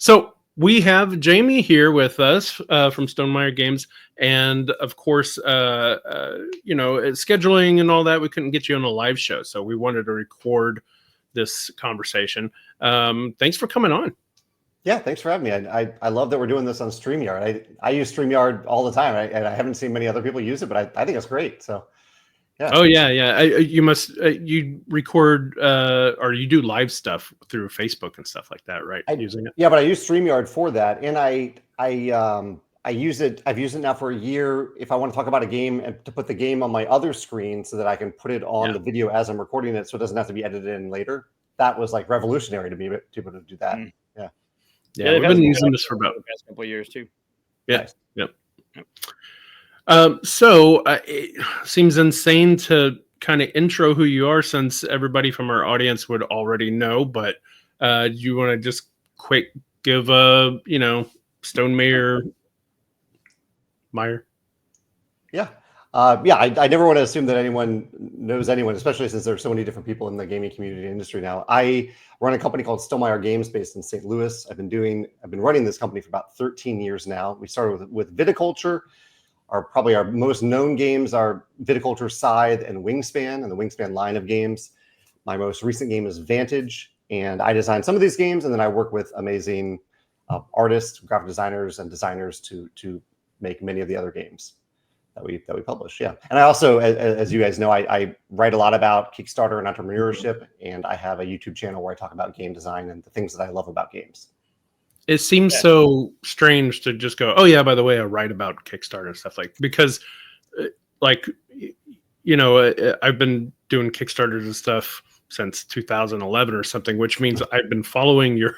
So we have Jamey here with us from Stegmaier Games, and of course, scheduling and all that. We couldn't get you on a live show, so we wanted to record this conversation. Thanks for coming on. Yeah, thanks for having me. I love that we're doing this on StreamYard. I use StreamYard all the time, and I haven't seen many other people use it, but I think it's great. So, yeah. Oh yeah. You record or you do live stuff through Facebook and stuff like that, right? Using it. Yeah, but I use StreamYard for that, and I use it. I've used it now for a year. If I want to talk about a game and to put the game on my other screen so that I can put it on the video as I'm recording it, so it doesn't have to be edited in later. That was like revolutionary to me to be able to do that. Yeah, we've been using this for about the past couple of years too. Yeah. Nice. Yep. So it seems insane to kind of intro who you are, since everybody from our audience would already know. But do you want to just quick give a Stegmaier? Yeah. I never want to assume that anyone knows anyone, especially since there's so many different people in the gaming community industry now. I run a company called Stegmaier Games based in St. Louis. I've been running this company for about 13 years now. We started with viticulture. Probably our most known games are Viticulture, Scythe, and Wingspan, and the Wingspan line of games. My most recent game is Vantage, and I design some of these games, and then I work with amazing artists, graphic designers, and designers to make many of the other games that we publish. Yeah, and I also, as you guys know, I write a lot about Kickstarter and entrepreneurship, and I have a YouTube channel where I talk about game design and the things that I love about games. It seems so strange to just go, oh yeah, by the way, I write about Kickstarter and stuff because I've been doing Kickstarters and stuff since 2011 or something, which means I've been following your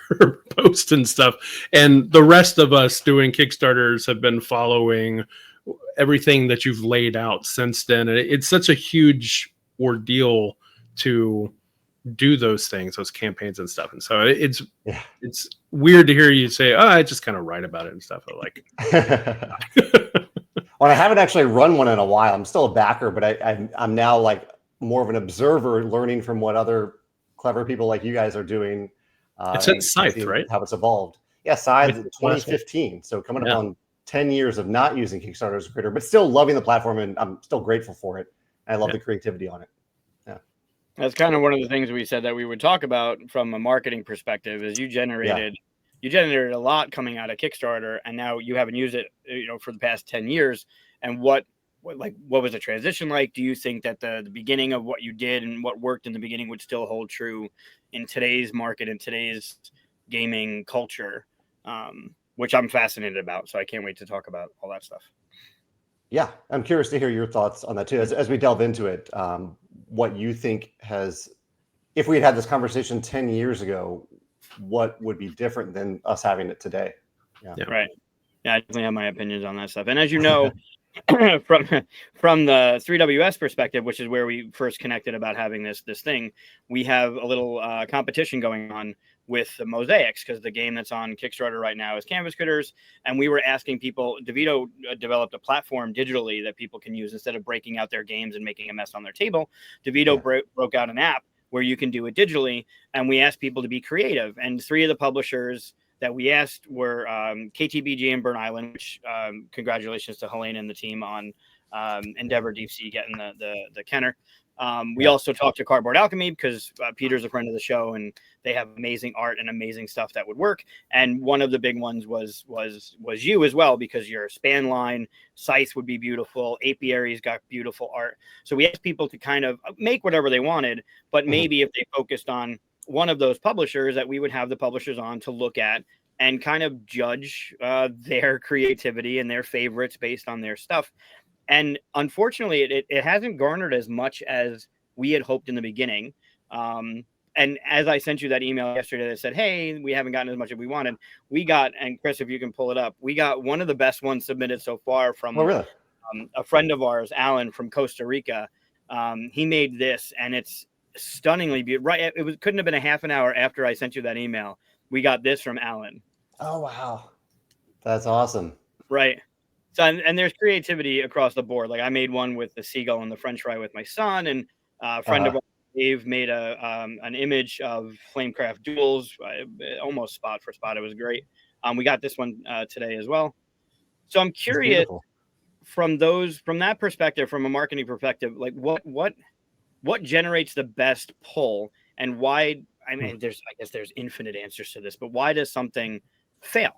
posts and stuff. And the rest of us doing Kickstarters have been following everything that you've laid out since then. And it's such a huge ordeal to do those things, those campaigns and stuff. And so it's weird to hear you say, oh, I just kind of write about it and stuff. Well, I haven't actually run one in a while. I'm still a backer, but I'm now like more of an observer, learning from what other clever people like you guys are doing. It's at Scythe, right? How it's evolved. Yeah, Scythe 2015. So coming up on 10 years of not using Kickstarter as a creator, but still loving the platform, and I'm still grateful for it. And I love the creativity on it. That's kind of one of the things we said that we would talk about from a marketing perspective. Is you generated a lot coming out of Kickstarter, and now you haven't used it, for the past 10 years. And what was the transition like? Do you think that the beginning of what you did and what worked in the beginning would still hold true in today's market and today's gaming culture, which I'm fascinated about. So I can't wait to talk about all that stuff. Yeah, I'm curious to hear your thoughts on that too, as we delve into it. What you think if we had this conversation 10 years ago, what would be different than us having it today? Yeah. Right. Yeah, I definitely have my opinions on that stuff. And as you know, from the 3WS perspective, which is where we first connected about having this thing, we have a little competition going on with the Mosaics, because the game that's on Kickstarter right now is Canvas Critters, and we were asking people. DeVito developed a platform digitally that people can use instead of breaking out their games and making a mess on their table. DeVito broke out an app where you can do it digitally, and we asked people to be creative. And three of the publishers that we asked were KTBG and Burn Island, which congratulations to Helene and the team on Endeavor Deep Sea getting the Kenner. We also talked to Cardboard Alchemy because Peter's a friend of the show, and they have amazing art and amazing stuff that would work. And one of the big ones was you as well, because your span line, Scythe would be beautiful. Apiary's got beautiful art. So we asked people to kind of make whatever they wanted, but maybe if they focused on one of those publishers, that we would have the publishers on to look at and kind of judge their creativity and their favorites based on their stuff. And unfortunately, it hasn't garnered as much as we had hoped in the beginning. And as I sent you that email yesterday that said, hey, we haven't gotten as much as we wanted, we got, and Chris, if you can pull it up, we got one of the best ones submitted so far from a friend of ours, Alan from Costa Rica. He made this, and it's stunningly beautiful. Right, couldn't have been a half an hour after I sent you that email. We got this from Alan. Oh, wow. That's awesome. Right. So, and there's creativity across the board. Like I made one with the seagull and the French fry with my son, and a friend of ours Dave made an image of Flamecraft Duels, almost spot for spot. It was great. We got this one today as well. So I'm curious from that perspective, from a marketing perspective, like what generates the best pull, and why? I mean, I guess there's infinite answers to this, but why does something fail?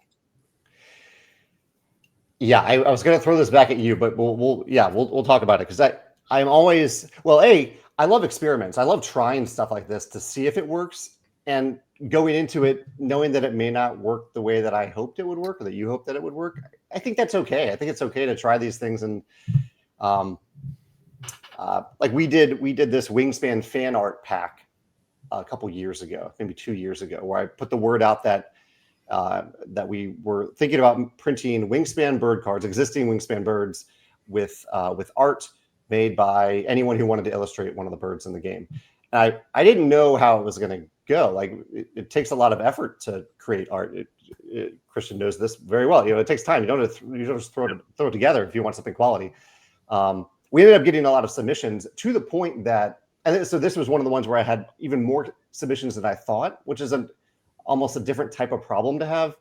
Yeah, I was going to throw this back at you, but we'll talk about it, because I'm always, I love experiments. I love trying stuff like this to see if it works, and going into it knowing that it may not work the way that I hoped it would work, or that you hoped that it would work. I think that's okay. I think it's okay to try these things. And like we did this Wingspan fan art pack a couple years ago, maybe 2 years ago, where I put the word out that we were thinking about printing Wingspan bird cards, existing Wingspan birds, with art made by anyone who wanted to illustrate one of the birds in the game. And I didn't know how it was going to go. Like it takes a lot of effort to create art. Christian knows this very well. It takes time. You don't just throw it together if you want something quality. We ended up getting a lot of submissions, to the point that, and so this was one of the ones where I had even more submissions than I thought, which is almost a different type of problem to have,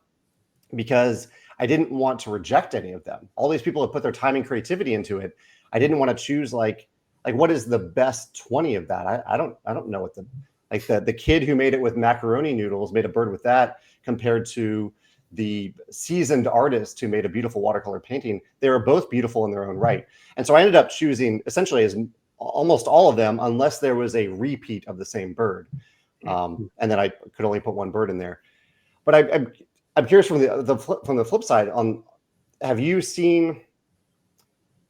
because I didn't want to reject any of them. All these people have put their time and creativity into it. I didn't want to choose like what is the best 20 of that. I don't know what the kid who made it with macaroni noodles made a bird with that, compared to the seasoned artist who made a beautiful watercolor painting. They were both beautiful in their own right. And so I ended up choosing essentially as almost all of them, unless there was a repeat of the same bird. And then I could only put one bird in there. But I'm curious, from the flip side, have you seen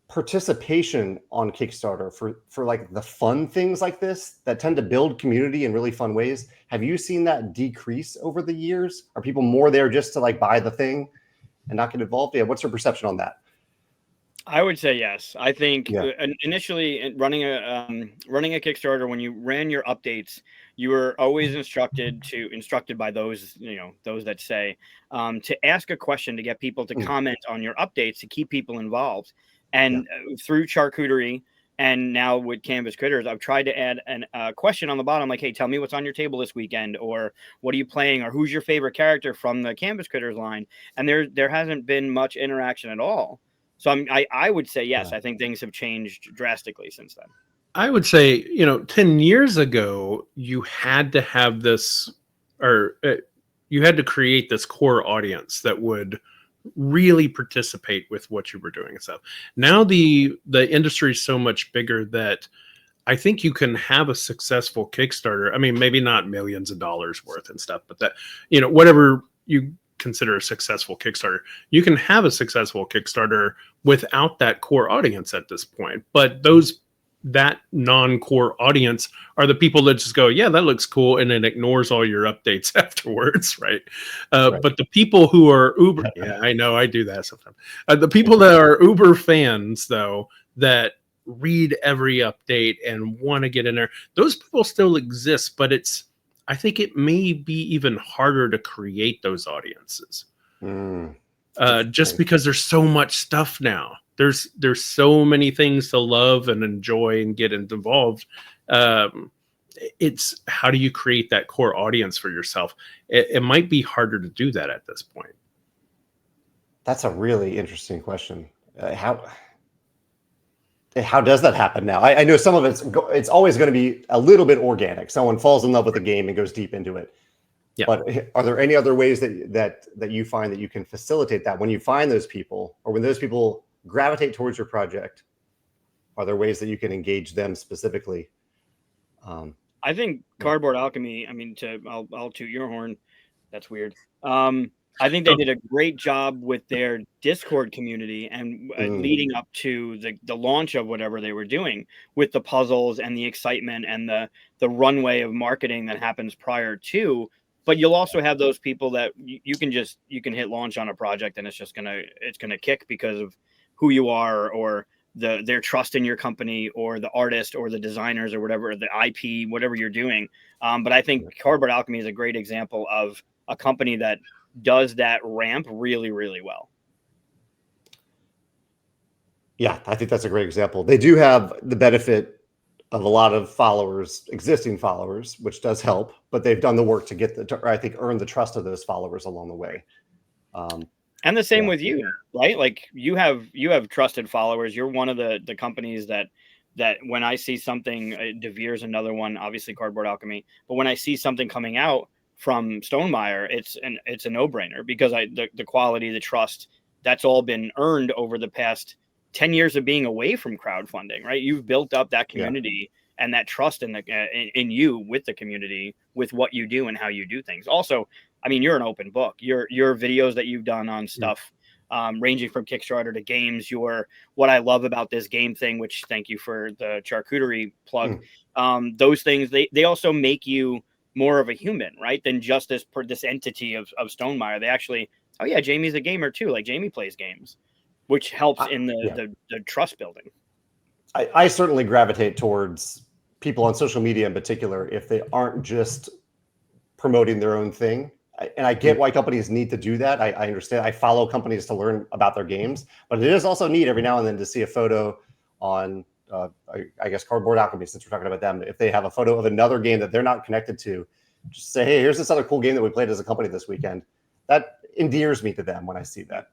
participation on Kickstarter for like the fun things like this that tend to build community in really fun ways? Have you seen that decrease over the years? Are people more there just to like buy the thing and not get involved? Yeah, what's your perception on that? I would say yes. I think initially running a Kickstarter, when you ran your updates, you were always instructed by those that say to ask a question, to get people to comment on your updates, to keep people involved. And through Charcuterie, and now with Canvas Critters, I've tried to add a question on the bottom, like, hey, tell me what's on your table this weekend, or what are you playing, or who's your favorite character from the Canvas Critters line. And there hasn't been much interaction at all. So I would say yes. I think things have changed drastically since then. I would say, 10 years ago, you had to have this, or you had to create this core audience that would really participate with what you were doing and stuff. Now the industry is so much bigger that I think you can have a successful Kickstarter. I mean, maybe not millions of dollars worth and stuff, but that, whatever you consider a successful Kickstarter, you can have a successful Kickstarter without that core audience at this point. But that non-core audience are the people that just go, yeah, that looks cool, and then ignores all your updates afterwards, right? But the people who are uber, yeah, I know, I do that sometimes. The people that are uber fans, though, that read every update and want to get in there, those people still exist, but I think it may be even harder to create those audiences. Just because there's so much stuff now. There's so many things to love and enjoy and get involved. It's how do you create that core audience for yourself? It might be harder to do that at this point. That's a really interesting question. How does that happen now? I know some of it's always going to be a little bit organic. Someone falls in love with the game and goes deep into it. Yeah. But are there any other ways that you find that you can facilitate that when you find those people, or when those people gravitate towards your project? Are there ways that you can engage them specifically? I think Cardboard Alchemy, I'll toot your horn. That's weird. I think they did a great job with their Discord community and leading up to the launch of whatever they were doing, with the puzzles and the excitement and the runway of marketing that happens prior to. But you'll also have those people that you can hit launch on a project and it's gonna kick because of who you are, or their trust in your company, or the artist, or the designers, or whatever, the IP, whatever you're doing. But I think Cardboard Alchemy is a great example of a company that does that ramp really, really well. Yeah, I think that's a great example. They do have the benefit of a lot of followers, existing followers, which does help, but they've done the work to get I think, earn the trust of those followers along the way. And the same with you, right? Like you have trusted followers. You're one of the companies that when I see something, DeVere's another one, obviously Cardboard Alchemy, but when I see something coming out from Stegmaier, it's a no-brainer because the quality, the trust, that's all been earned over the past 10 years of being away from crowdfunding, right? You've built up that community and that trust in you with the community, with what you do and how you do things. Also, I mean, you're an open book. Your videos that you've done on stuff, ranging from Kickstarter to games, what I love about this game thing, which thank you for the charcuterie plug. Those things, they also make you more of a human, right? Than just this entity of Stegmaier. They actually, oh yeah, Jamey's a gamer too. Like Jamey plays games, which helps in the trust building. I certainly gravitate towards people on social media in particular if they aren't just promoting their own thing. And I get why companies need to do that. I understand. I follow companies to learn about their games, but it is also neat every now and then to see a photo on, I guess, Cardboard Alchemy, since we're talking about them. If they have a photo of another game that they're not connected to, just say, hey, here's this other cool game that we played as a company this weekend. That endears me to them when I see that.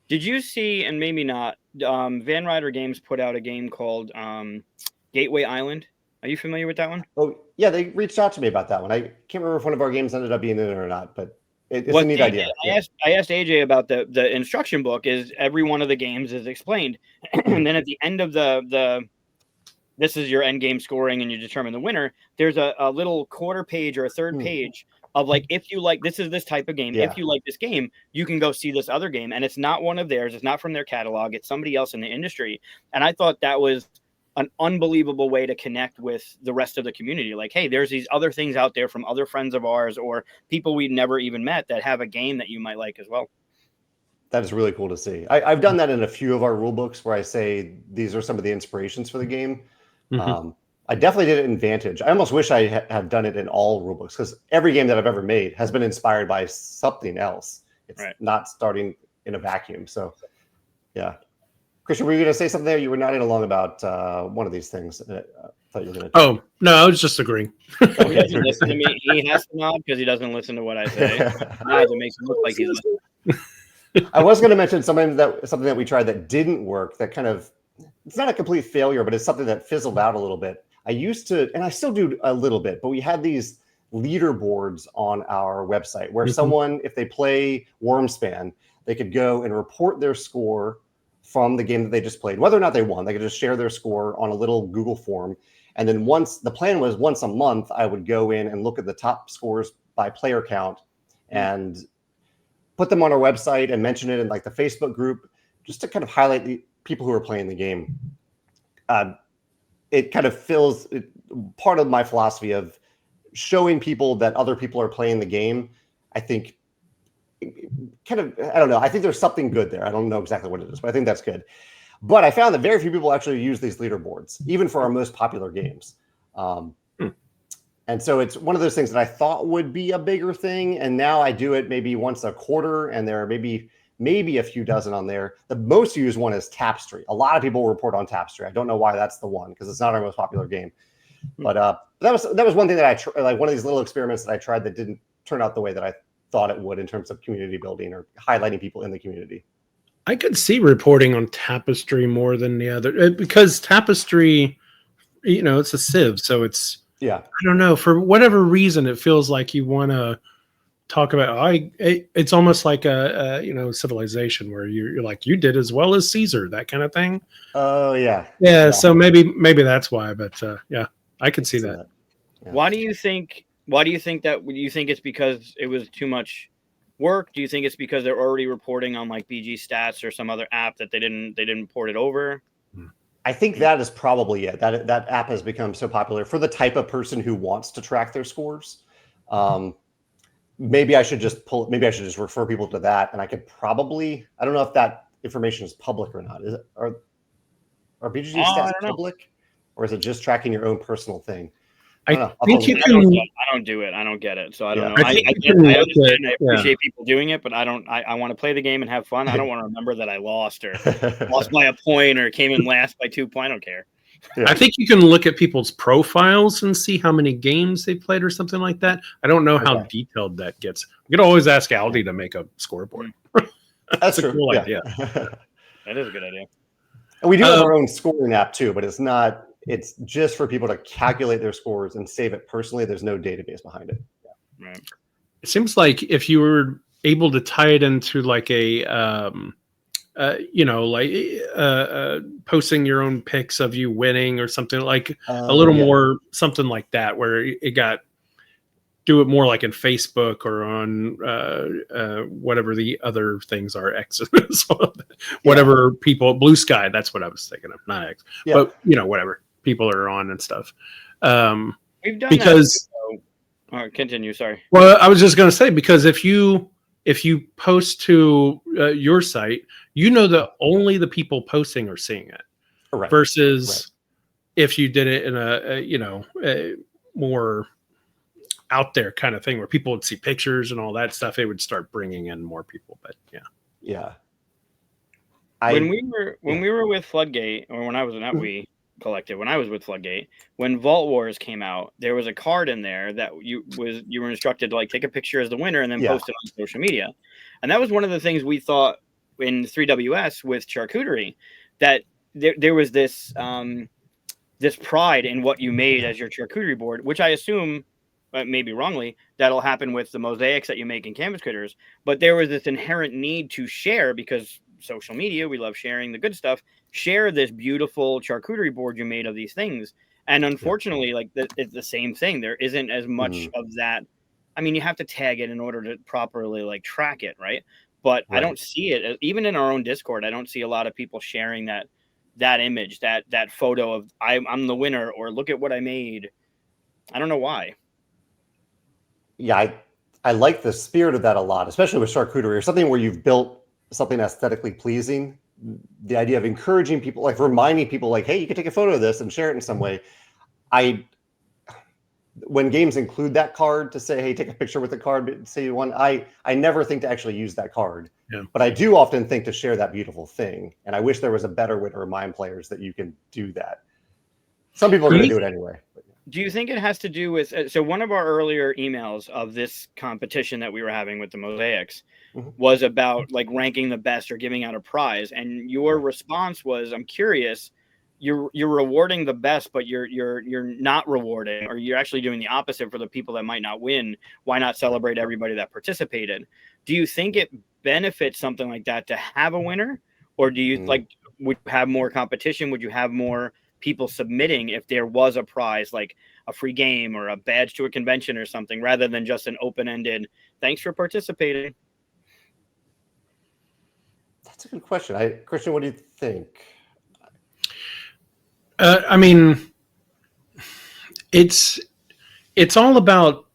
Did you see, and maybe not, Van Ryder Games put out a game called Gateway Island? Are you familiar with that one? Oh, yeah, they reached out to me about that one. I can't remember if one of our games ended up being in it or not, but it's a neat idea. I asked AJ about the instruction book. Is every one of the games is explained, and then at the end of the this is your end game scoring and you determine the winner. There's a little quarter page or a third page of like, if you like, this is this type of game. If you like this game, you can go see this other game. And it's not one of theirs. It's not from their catalog. It's somebody else in the industry. And I thought that was an unbelievable way to connect with the rest of the community. Like, hey, there's these other things out there from other friends of ours or people we've never even met that have a game that you might like as well. That is really cool to see. I've done that in a few of our rule books where I say these are some of the inspirations for the game. I definitely did it in Vantage. I almost wish I had done it in all rule books because every game that I've ever made has been inspired by something else. It's not starting in a vacuum. So, yeah. Christian, were you going to say something there? You were nodding along about one of these things. I thought you were going to. Oh, no, I was just agreeing. He doesn't listen to me. He has to nod because he doesn't listen to what I say. It makes him look like he's listening. I was going to mention something that we tried that didn't work. That kind of, it's not a complete failure, but it's something that fizzled out a little bit. I used to, and I still do a little bit, but we had these leaderboards on our website where someone, if they play Wormspan, they could go and report their score from the game that they just played, whether or not they won. They could just share their score on a little Google form. And then the plan was once a month, I would go in and look at the top scores by player count and put them on our website and mention it in like the Facebook group, just to kind of highlight the people who are playing the game. It kind of fills part of my philosophy of showing people that other people are playing the game. I think kind of, I don't know. I think there's something good there. I don't know exactly what it is, but I think that's good. But I found that very few people actually use these leaderboards, even for our most popular games. And so it's one of those things that I thought would be a bigger thing. And now I do it maybe once a quarter, and there are maybe a few dozen on there. The most used one is Tapestry. A lot of people report on Tapestry. I don't know why that's the one, because it's not our most popular game. But that was one thing that I tried, like one of these little experiments that I tried that didn't turn out the way that I thought it would in terms of community building or highlighting people in the community. I could see reporting on Tapestry more than the other, because Tapestry, it's a Civ, so it's, I don't know, for whatever reason, it feels like you want to talk about. It's almost like a Civilization, where you're like, you did as well as Caesar, that kind of thing. Oh yeah. So maybe that's why, but I can see that. Yeah. Why do you think that? Do you think it's because it was too much work? Do you think it's because they're already reporting on like BG Stats or some other app that they didn't port it over? I think that is probably it. That app has become so popular for the type of person who wants to track their scores. Maybe I should just refer people to that, and I could probably, I don't know if that information is public or not. Are BG Stats public, or is it just tracking your own personal thing? I think you can. I don't do it. I don't get it. So I don't know. I understand. I appreciate people doing it, but I don't. I want to play the game and have fun. I don't want to remember that I lost or lost by a point or came in last by 2 points. I don't care. I think you can look at people's profiles and see how many games they played or something like that. I don't know how detailed that gets. You can always ask Aldi to make a scoreboard. That's a true. cool idea. That is a good idea. And we do have our own scoring app too, but it's just for people to calculate their scores and save it personally. There's no database behind it. Right. It seems like if you were able to tie it into like a posting your own pics of you winning or something like a little more something like that, where it got do it more like in Facebook or on whatever the other things are, X, whatever people, Blue Sky. That's what I was thinking of, not X, but whatever people are on and stuff. We've done because. Continue. Sorry. Well, I was just going to say, because if you post to your site, that only the people posting are seeing it, versus if you did it in a more out there kind of thing where people would see pictures and all that stuff, it would start bringing in more people. But when we were with Floodgate, or when I was not we collective, when I was with Floodgate, when Vault Wars came out, there was a card in there that you were instructed to like take a picture as the winner and then post it on social media. And that was one of the things we thought in 3WS with charcuterie, that there was this this pride in what you made as your charcuterie board, which I assume, maybe wrongly, that'll happen with the mosaics that you make in Canvas Critters. But there was this inherent need to share, because social media, we love sharing the good stuff, share this beautiful charcuterie board you made of these things. And unfortunately, like it's the same thing. There isn't as much of that. I mean, you have to tag it in order to properly like track it, right? But I don't see it, even in our own Discord. I don't see a lot of people sharing that image, that photo of I'm the winner, or look at what I made. I don't know why. Yeah, I like the spirit of that a lot, especially with charcuterie or something where you've built something aesthetically pleasing. The idea of encouraging people, like reminding people, like, hey, you can take a photo of this and share it in some way. When games include that card to say, hey, take a picture with the card, say you won, I never think to actually use that card. But I do often think to share that beautiful thing. And I wish there was a better way to remind players that you can do that. Some people are going to do it anyway. Do you think it has to do with, so one of our earlier emails of this competition that we were having with the mosaics was about like ranking the best or giving out a prize, and your response was, I'm curious, you're rewarding the best, but you're not rewarding, or you're actually doing the opposite for the people that might not win. Why not celebrate everybody that participated? Do you think it benefits something like that to have a winner, or do you like, would you have more competition? Would you have more people submitting if there was a prize, like a free game or a badge to a convention or something, rather than just an open-ended thanks for participating? That's a good question. Christian, what do you think? I mean, it's all about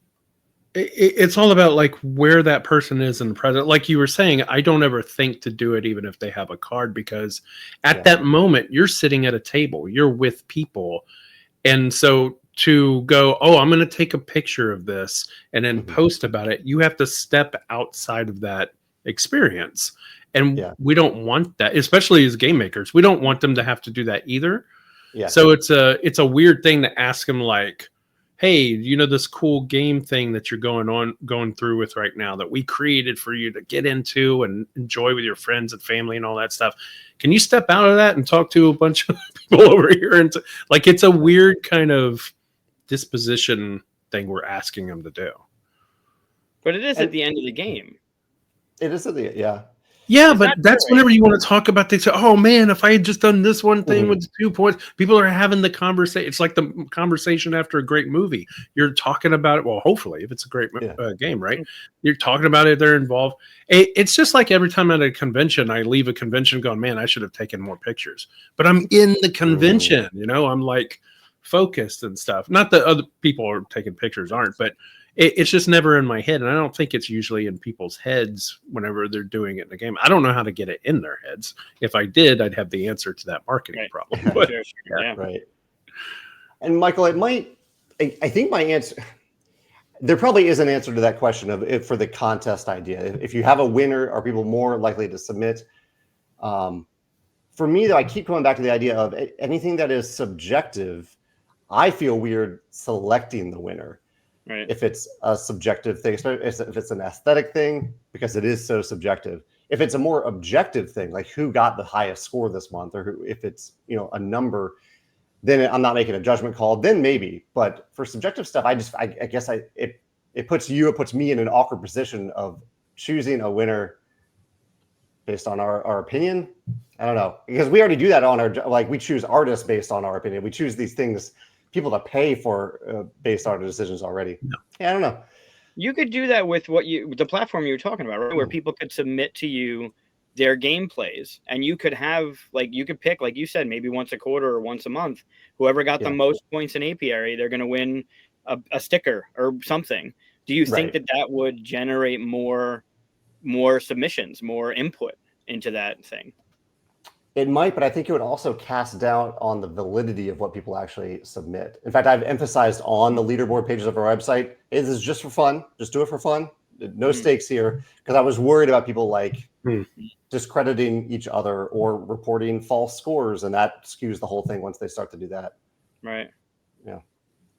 like where that person is in the present. Like you were saying, I don't ever think to do it even if they have a card, because at that moment you're sitting at a table, you're with people. And so to go, oh, I'm going to take a picture of this and then post about it, you have to step outside of that experience. And we don't want that, especially as game makers. We don't want them to have to do that either. So it's a weird thing to ask them, like, hey, this cool game thing that you're going through with right now that we created for you to get into and enjoy with your friends and family and all that stuff. Can you step out of that and talk to a bunch of people over here? And like, it's a weird kind of disposition thing we're asking them to do. But it is at the end of the game. It is at the Yeah, but that's whenever you want to talk about things. Oh man, if I had just done this one thing with 2 points, people are having the conversation. It's like the conversation after a great movie. You're talking about it. Well, hopefully, if it's a great game, right? You're talking about it. They're involved. It's just like every time at a convention, I leave a convention going, man, I should have taken more pictures. But I'm in the convention, I'm like focused and stuff. Not that other people are taking pictures aren't, but it's just never in my head, and I don't think it's usually in people's heads whenever they're doing it in the game. I don't know how to get it in their heads. If I did, I'd have the answer to that marketing problem. But, right. And Michael, it might. I think my answer. There probably is an answer to that question of if for the contest idea. If you have a winner, are people more likely to submit? for me, though, I keep going back to the idea of anything that is subjective. I feel weird selecting the winner. Right. If it's a subjective thing, if it's an aesthetic thing, because it is so subjective. If it's a more objective thing, like who got the highest score this month, or who, if it's, you know, a number, then I'm not making a judgment call. Then maybe, but for subjective stuff, I guess it puts me in an awkward position of choosing a winner based on our opinion. I don't know, because we already do that on our, like, we choose artists based on our opinion. We choose these things, people to pay for based on our decisions already. No. Yeah, I don't know. You could do that with the platform you were talking about, right? Where people could submit to you their gameplays, and you could have, like, you could pick, like you said, maybe once a quarter or once a month, whoever got the most points in apiary, they're going to win a sticker or something. Do you think that would generate more submissions, more input into that thing? It might, but I think it would also cast doubt on the validity of what people actually submit. In fact, I've emphasized on the leaderboard pages of our website, this is just for fun. Just do it for fun. No stakes here. Because I was worried about people like discrediting each other or reporting false scores, and that skews the whole thing once they start to do that. Right. Yeah.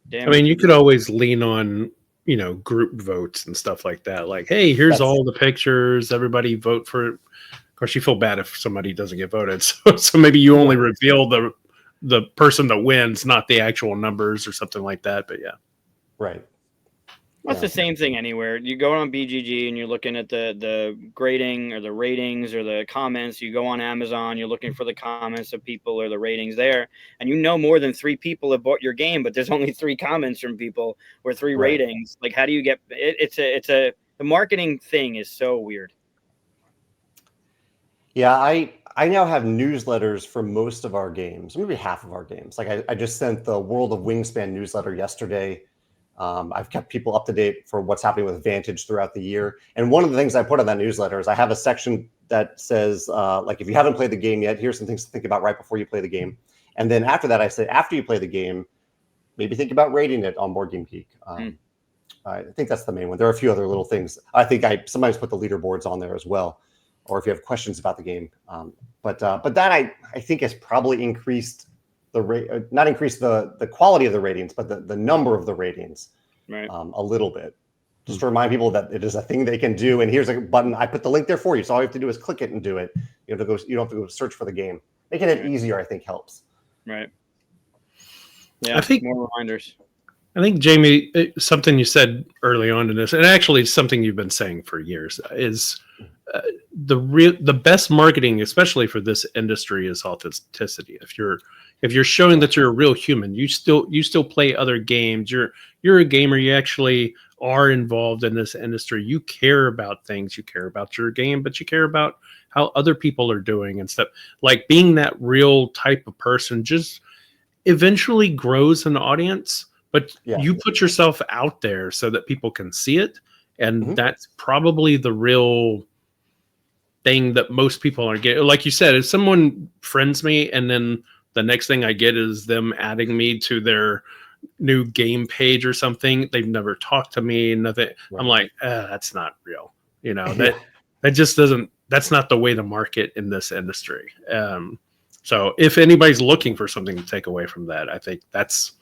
Damn. I mean, you could always lean on, you know, group votes and stuff like that. Like, hey, here's all the pictures. Everybody vote for it. Of course, you feel bad if somebody doesn't get voted. So maybe you only reveal the person that wins, not the actual numbers or something like that. But yeah. Right. Well, it's the same thing anywhere. You go on BGG and you're looking at the grading or the ratings or the comments. You go on Amazon, you're looking for the comments of people or the ratings there, and you know more than 3 people have bought your game, but there's only 3 comments from people or 3 ratings. Like, how do you get it? The marketing thing is so weird. Yeah, I now have newsletters for most of our games, maybe half of our games. Like I just sent the World of Wingspan newsletter yesterday. I've kept people up to date for what's happening with Vantage throughout the year. And one of the things I put on that newsletter is I have a section that says, like, if you haven't played the game yet, here's some things to think about right before you play the game. And then after that, I say, after you play the game, maybe think about rating it on Board Game Geek. I think that's the main one. There are a few other little things. I think I sometimes put the leaderboards on there as well, or if you have questions about the game. But that I think has probably increased the rate, not increased the quality of the ratings, but the number of the ratings a little bit. Just to remind people that it is a thing they can do. And here's a button. I put the link there for you. So all you have to do is click it and do it. You don't have to go search for the game. Making it easier, I think, helps. Right. Yeah, I think more reminders. I think, Jamey, something you said early on in this, and actually something you've been saying for years, is the best marketing, especially for this industry, is authenticity. If you're showing that you're a real human, you still play other games. You're a gamer. You actually are involved in this industry. You care about things. You care about your game, but you care about how other people are doing and stuff. Like, being that real type of person just eventually grows an audience. But you put yourself out there so that people can see it, and that's probably the real thing that most people are getting. Like you said, if someone friends me and then the next thing I get is them adding me to their new game page or something, they've never talked to me, nothing. Right. I'm like, that's not real. You know, that just doesn't. That's not the way to market in this industry. So if anybody's looking for something to take away from that, I think that's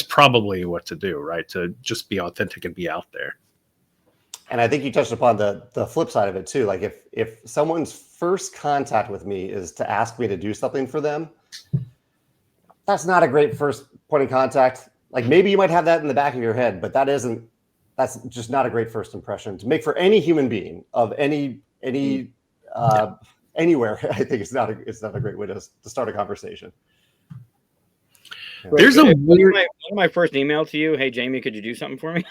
probably what to do, right? To just be authentic and be out there. And I think you touched upon the flip side of it too. Like, if someone's first contact with me is to ask me to do something for them, that's not a great first point of contact. Like, maybe you might have that in the back of your head, but that's just not a great first impression to make for any human being of anywhere. I think it's not a great way to start a conversation. There's a weird. My first email to you, hey Jamey, could you do something for me?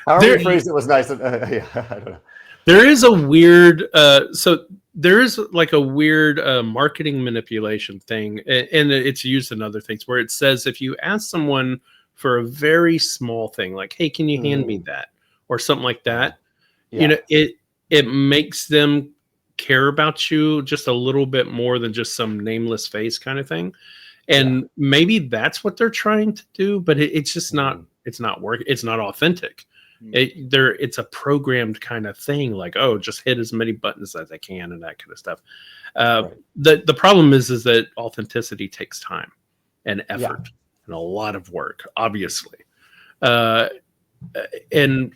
However you phrased it was nice. I don't know. There is a weird. So there is like a weird marketing manipulation thing, and it's used in other things where it says if you ask someone for a very small thing, like, hey, can you hand me that, or something like that, you know, it makes them care about you just a little bit more than just some nameless face kind of thing. And maybe that's what they're trying to do, but it's just not, it's not working. It's not authentic. It's a programmed kind of thing, like, oh, just hit as many buttons as I can and that kind of stuff. Right. The problem is that authenticity takes time and effort Yeah. and a lot of work, obviously. And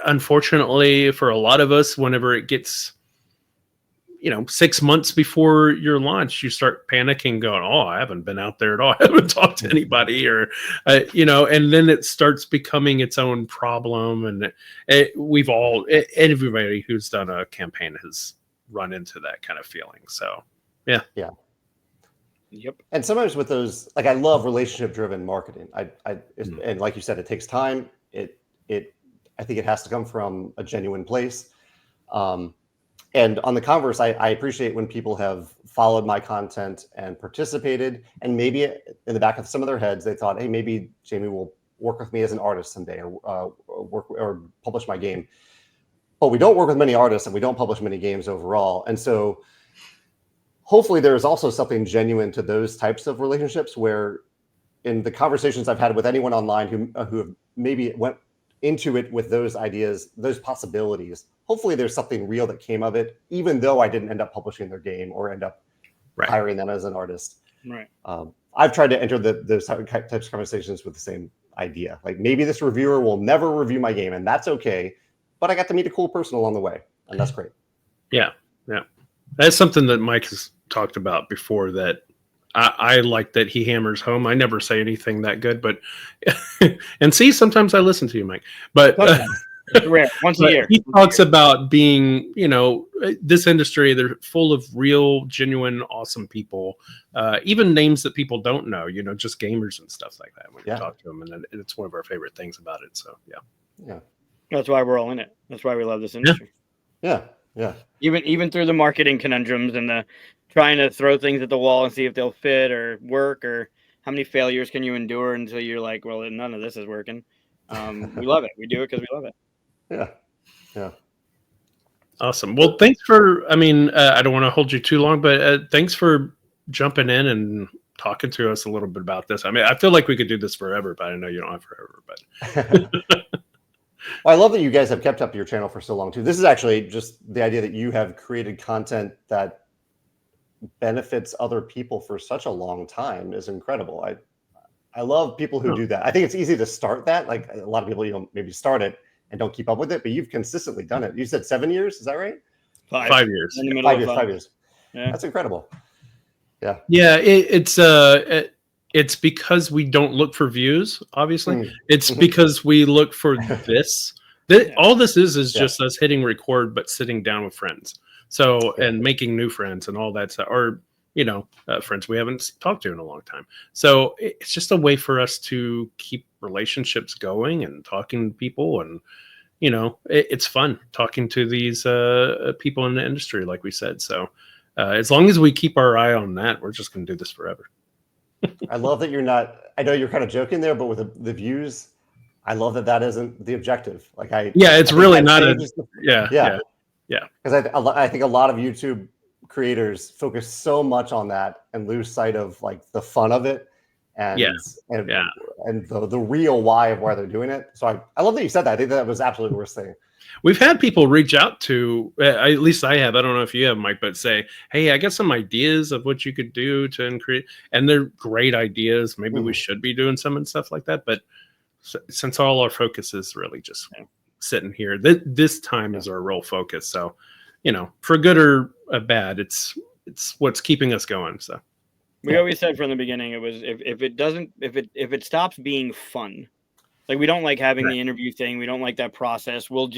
unfortunately for a lot of us, whenever it gets 6 months before your launch, you start panicking, going, oh, I haven't been out there at all, I haven't talked to anybody, or and then it starts becoming its own problem. And everybody who's done a campaign has run into that kind of feeling. So yeah. Yep. And sometimes with those, like, I love relationship driven marketing. And like you said, it takes time. I think it has to come from a genuine place. And on the converse, I appreciate when people have followed my content and participated, and maybe in the back of some of their heads, they thought, hey, maybe Jamey will work with me as an artist someday, or work or publish my game. But we don't work with many artists, and we don't publish many games overall. And so hopefully there is also something genuine to those types of relationships, where in the conversations I've had with anyone online who have maybe went into it with those ideas, those possibilities, hopefully there's something real that came of it, even though I didn't end up publishing their game or end up hiring them as an artist. Right. I've tried to enter those types of conversations with the same idea. Like, maybe this reviewer will never review my game, and that's okay, but I got to meet a cool person along the way, and that's great. Yeah. That's something that Mike has talked about before, that I like that he hammers home. I never say anything that good, but and see, sometimes I listen to you, Mike, but it's rare. Once a year. He talks about being, this industry, they're full of real, genuine, awesome people, even names that people don't know, just gamers and stuff like that when you talk to them. And it's one of our favorite things about it. So, yeah. That's why we're all in it. That's why we love this industry. Yeah. Even through the marketing conundrums and the trying to throw things at the wall and see if they'll fit or work, or how many failures can you endure until you're like, well, none of this is working. We love it. We do it because we love it. Yeah. Awesome. Well, thanks for, I don't want to hold you too long, but thanks for jumping in and talking to us a little bit about this. I feel like we could do this forever, but I know you don't have forever, but. Well, I love that you guys have kept up your channel for so long too. This is actually just the idea that you have created content that benefits other people for such a long time is incredible. I love people who do that. I think it's easy to start that. Like, a lot of people, maybe start it and don't keep up with it, but you've consistently done it. You said 7 years, is that right? 5 years. In the middle of 5 years. Yeah. That's incredible. Yeah. Yeah, it's because we don't look for views, obviously. It's because we look for this. All this is just us hitting record, but sitting down with friends. So, and making new friends and all that stuff, or, friends we haven't talked to in a long time. So it's just a way for us to keep relationships going and talking to people. And, it's fun talking to these people in the industry, like we said. So as long as we keep our eye on that, we're just going to do this forever. I love that you're not, I know you're kind of joking there, but with the views, I love that isn't the objective. Like, it's really not yeah. Because I think a lot of YouTube creators focus so much on that and lose sight of, like, the fun of it and the real why of why they're doing it. So I love that you said that. I think that was absolutely worth saying. We've had people reach out to, at least I have, I don't know if you have, Mike, but say, hey, I got some ideas of what you could do to increase, and they're great ideas. Maybe we should be doing some and stuff like that. But since all our focus is really just sitting here, this time is our real focus. So, for good or bad, it's what's keeping us going. So we always said from the beginning, it was, if it stops being fun. Like, we don't like having the interview thing. We don't like that process. We'll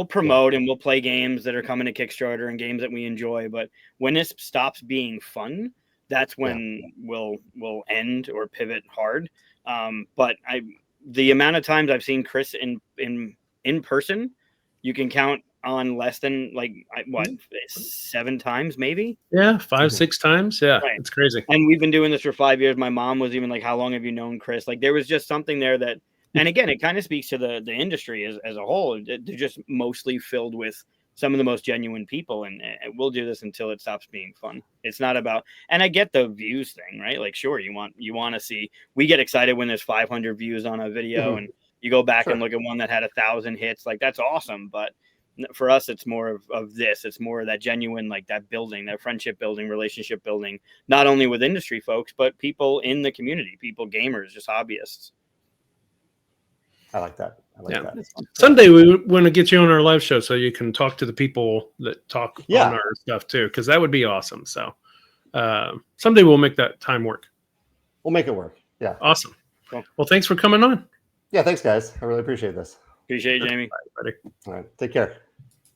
promote and we'll play games that are coming to Kickstarter and games that we enjoy. But when this stops being fun, that's when we'll end or pivot hard. But the amount of times I've seen Chris in person, you can count on less than 7 times, maybe. Yeah, 5-6 times. Yeah, It's crazy. And we've been doing this for 5 years. My mom was even like, "How long have you known Chris?" Like, there was just something there that. And again, it kind of speaks to the industry as a whole. They're just mostly filled with some of the most genuine people, and we'll do this until it stops being fun. It's not about, and I get the views thing, right? Like, sure, you want to see. We get excited when there's 500 views on a video, and You go back Sure. and look at one that had 1,000 hits, like that's awesome. But for us, it's more of this. It's more of that genuine, like that building, that friendship building, relationship building, not only with industry folks, but people in the community, people, gamers, just hobbyists. I like that. I like Yeah. that. Someday we want to get you on our live show so you can talk to the people that talk Yeah. on our stuff too, because that would be awesome. So someday we'll make that time work. We'll make it work. Yeah. Awesome. Cool. Well, thanks for coming on. Yeah. Thanks, guys. I really appreciate this. Appreciate it, Jamey. Bye, buddy. All right. Take care.